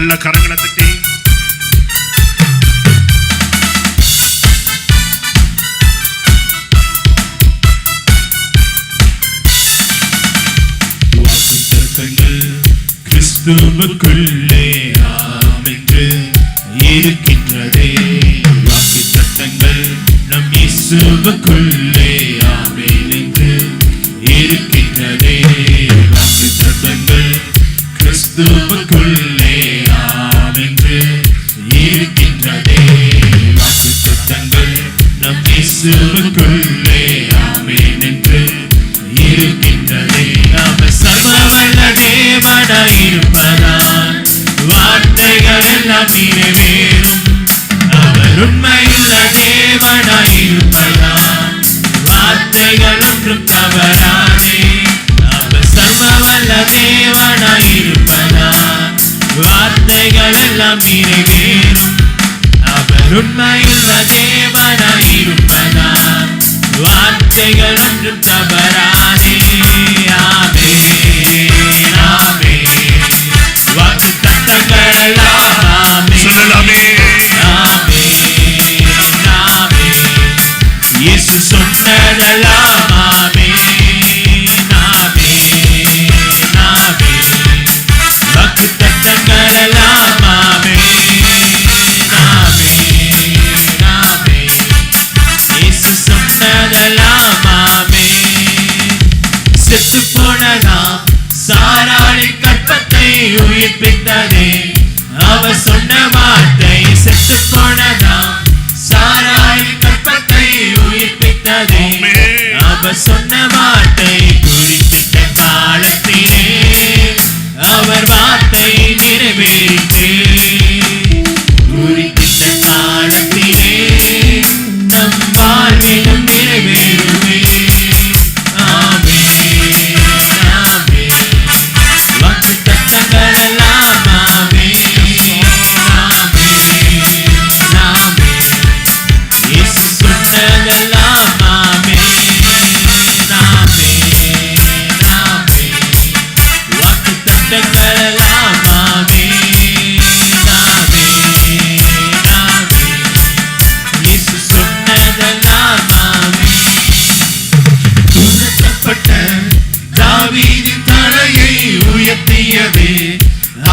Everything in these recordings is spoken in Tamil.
நல்ல கரங்களை தட்டி கிறிஸ்துவுக்குள்ளே ஆம் என்று இருக்கின்றதே. வாக்கு சட்டங்கள் நம் இயேசுவுக்குள்ளே ஆமென் என்று இருக்கின்றதே. வாக்கு சட்டங்கள் கிறிஸ்துவுக்குள்ளே ஆம் என்று இருக்கின்றதே. வாக்கு சட்டங்கள் நம் இயேசுவுக்குள்ளே ஆமென் என்று இருக்கின்றதே. அவர் சர்வவல்ல தேவனாயிருப்பதால் வார்த்தைகள் எல்லாம் நிறைவேறும். அவர் உண்மையுள்ள தேவனாயிருப்பதால் வார்த்தைகள் ஒன்றும் தவறாதே. அவர் சர்வவல்ல தேவனாயிருப்பதால் வார்த்தைகள் எல்லாம் நிறைவேறும். அவர் உண்மையுள்ள தேவனாயிருப்பதால் வார்த்தைகள் ஒன்றும் தவறாதே. வாக்கு தத்தங்கள் எல்லாம் சொல்லலாமே. இயேசு சொன்னதெல்லாம் வாக்கு தத்தங்கள் எல்லாம் இயேசு சொன்னதெல்லாம் செத்து போனதாம் சாராளின் கற்பத்தை உயிர்ப்பித்ததே. அவர் சொன்ன வார்த்தை செத்து போனதாம் சாராளின் கற்பத்தை உயிர்ப்பித்ததே. அவர் சொன்ன வார்த்தை குறிப்பிட்ட காலத்திலே அவர் வார்த்தை நிறைவேறிற்று. குறிப்பிட்ட காலத்திலே நம் வாழ்விலும் நிறைவேறுமே.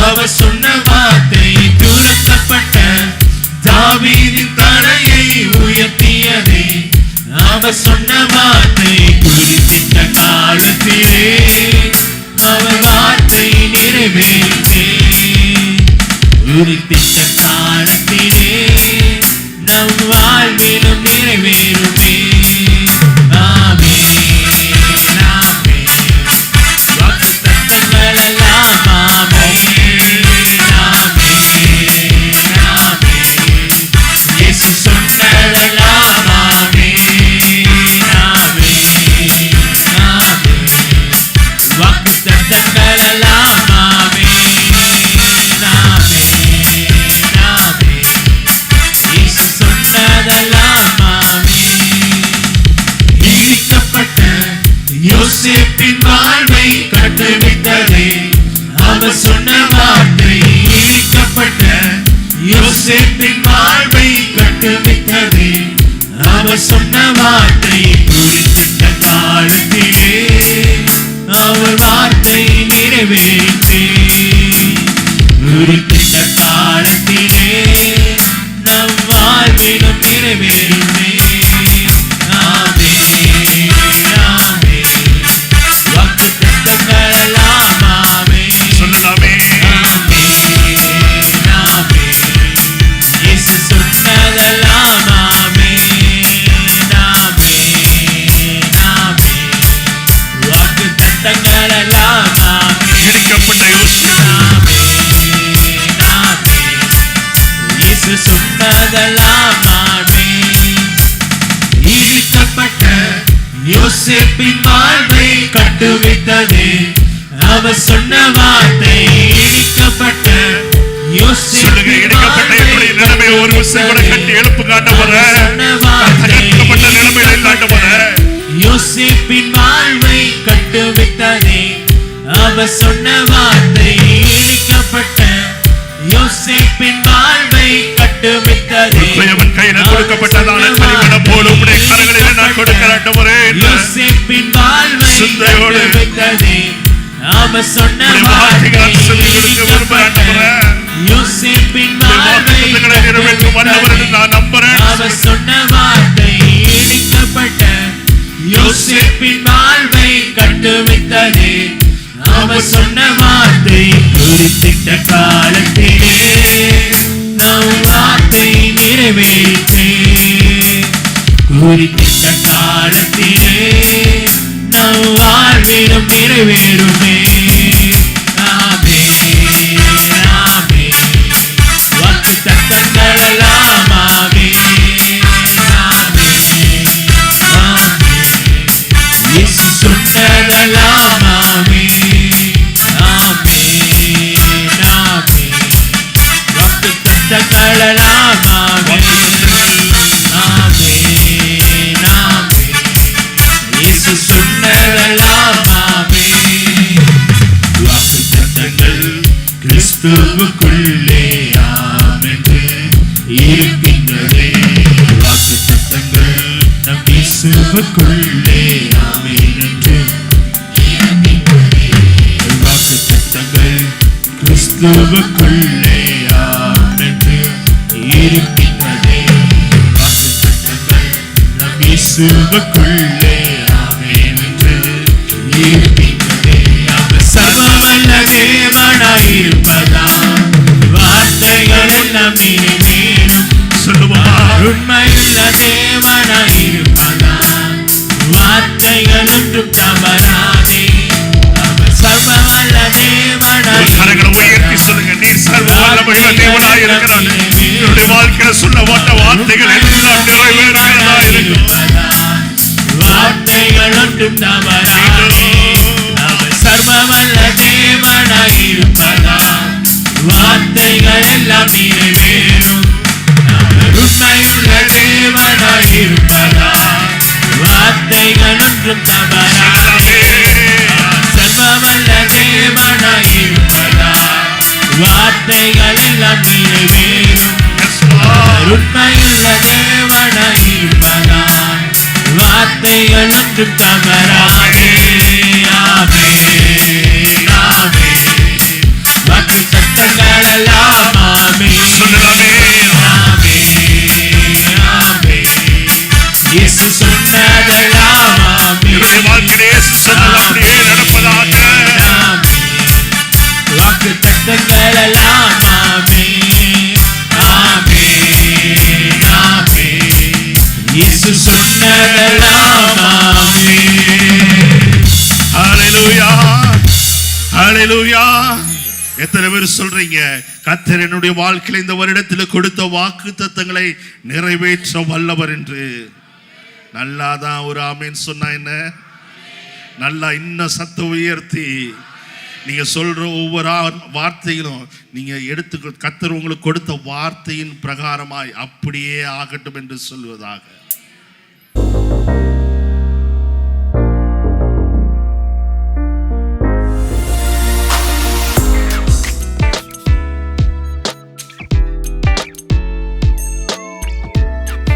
அவர் சொன்ன வார்த்தை துரத்தப்பட்ட தாவீதின் தலையை உயர்த்தியதே. அவர் சொன்ன வார்த்தை குறிப்பிட்ட காலத்திலே அவர் வார்த்தை நிறைவேறிற்றே. குறிப்பிட்ட காலத்திலே நம் வாழ்விலும் நிறைவேறுமே. யோசேப்பின் வாழ்வை கட்டுவித்ததே. அவர் சொன்ன வார்த்தை இடிக்கப்பட்ட யோசேப்பின் வாழ்வை கட்டுவித்ததே. அவர் சொன்ன வார்த்தை குறிப்பிட்ட காலத்திலே அவர் வார்த்தை நிறைவேறிற்றே. குறிப்பிட்ட காலத்திலே நம் வாழ்விலும் நிறைவேறிற்றே. இடிக்கப்பட்ட யோசேப்பின் வாழ்வை கட்டுவித்ததே. அவர் சொன்ன வார்த்தை இடிக்கப்பட்ட யோசேப்பின் வாழ்வை நிலைமை ஒரு விஷயம் கூட கட்டி எழுப்பு காட்டவரே. தகர்க்கப்பட்ட நிலைமையை காட்டவரே. யோசேப்பின் வாழ்வை கட்டுவித்ததே. அவர் சொன்ன வார்த்தை இடிக்கப்பட்ட யோசேப்பின் வாழ்வை கட்டுவித்ததே. அவன் கையில கொடுக்கப்பட்டதான களிமண் போல உம்முடைய கரங்களிலே நான் கொடுக்கிறேன் ஆண்டவரே. யோசேப்பின் வாழ்வை கட்டுவித்ததே. அவர் சொன்ன வார்த்தைகளை யோசேப்பின் வாழ்வை நிறைவேற்றும் வல்லவர் என்று நான் நம்புறேன். அவர் சொன்ன வார்த்தை இடிக்கப்பட்ட யோசேப்பின் வாழ்வை கட்டுவித்ததே. அவர் சொன்ன வார்த்தை குறித்திட்ட காலத்திலே நம் வார்த்தை நிறைவேற்றே. குறித்திட்ட காலத்திலே நம் வாழ்விலும் நிறைவேறுமே. ஆமென் ஆமென். வாக்குத்தத்தங்கள் எல்லாம் ஆமென் ஆமென் ஆமென். இயேசு சொன்னதெல்லாம் ஆமென் ஆமென் ஆமென். வாக்குத்தத்தங்கள் எல்லாம் ஆமென் ஆமென் ஆமென். இயேசு சொன்னதெல்லாம் ஆமென். வாக்குத்தத்தங்கள் கிறிஸ்துவுக்குள்ளே ஆமென்று இருக்கின்றதே. வாக்குத்தத்தங்கள் நம் இயேசுவுக்குள்ளே ஆமென் என்று இருக்கின்றதே. வாக்குத்தத்தங்கள் கிறிஸ்துவுக்குள்ளே ஆமென்று இருக்கின்றதே. வாக்குத்தத்தங்கள் நம் இயேசுவுக்குள்ளே ஆமென் என்று இருக்கின்றதே. அவர் சர்வவல்ல தேவனாயிருப்பதால் வார்த்தைகள் எல்லாம் நிறைவேறும். சொல்லுவார். உண்மையுள்ள தேவனாயிருப்பதால் வார்த்தைகள் ஒன்றும் தவறாதே. அவர் சர்வவல்ல கரங்களை உயர்த்தி சொல்லுங்க. நீ சர்வ வல்லமையுள்ள தேவனாய் இருக்கிறார். என்னுடைய வாழ்க்கையில சொல்ல வந்த வார்த்தைகள் எல்லாம் நிறைவேறுகிறதா இருக்கிறதா. வார்த்தைகள் ஒன்றும் தவறாதே. அவர் சர்வவல்ல தேவனாயிருப்பதால் வார்த்தைகள் எல்லாம் நிறைவேறும். அவர் உண்மையுள்ள தேவனாயிருப்பதால் வார்த்தைகள் ஒன்றும் தவறாதே. சர்வவல்ல தேவனாயிருப்பதால் வார்த்தைகள் எல்லாம் நிறைவேறும். உண்மையுள்ள தேவனாயிருப்பதால் வார்த்தைகள் ஒன்றும் தவறாதே. ஆமென் ஆமென். வாக்குத்தத்தங்கள் எல்லாம் ஆமென் ஆமென் ஆமென். இயேசு சொன்னதெல்லாம் ஆமென் ஆமென். வாக்குத்தத்தங்கள் எல்லாம் ஆமென் ஆமென் ஆமென். இயேசு சொன்னதெல்லாம் ஆமென். ஹல்லேலூயா ஹல்லேலூயா. எத்தனை பேர் சொல்றீங்க கர்த்தர் என்னுடைய வாழ்க்கையில இந்த வருடத்தில் கொடுத்த வாக்குத்தத்தங்களை நிறைவேற்ற வல்லவர் என்று? நல்லாதான் ஒரு ஆமீன் சொன்னா என்ன? நல்லா இன்னும் சத்தம் உயர்த்தி நீங்க சொல்ற ஒவ்வொரு வார்த்தைகளும் நீங்க எடுத்து கர்த்தர் உங்களுக்கு கொடுத்த வார்த்தையின் பிரகாரமாய் அப்படியே ஆகட்டும் என்று சொல்வதாக.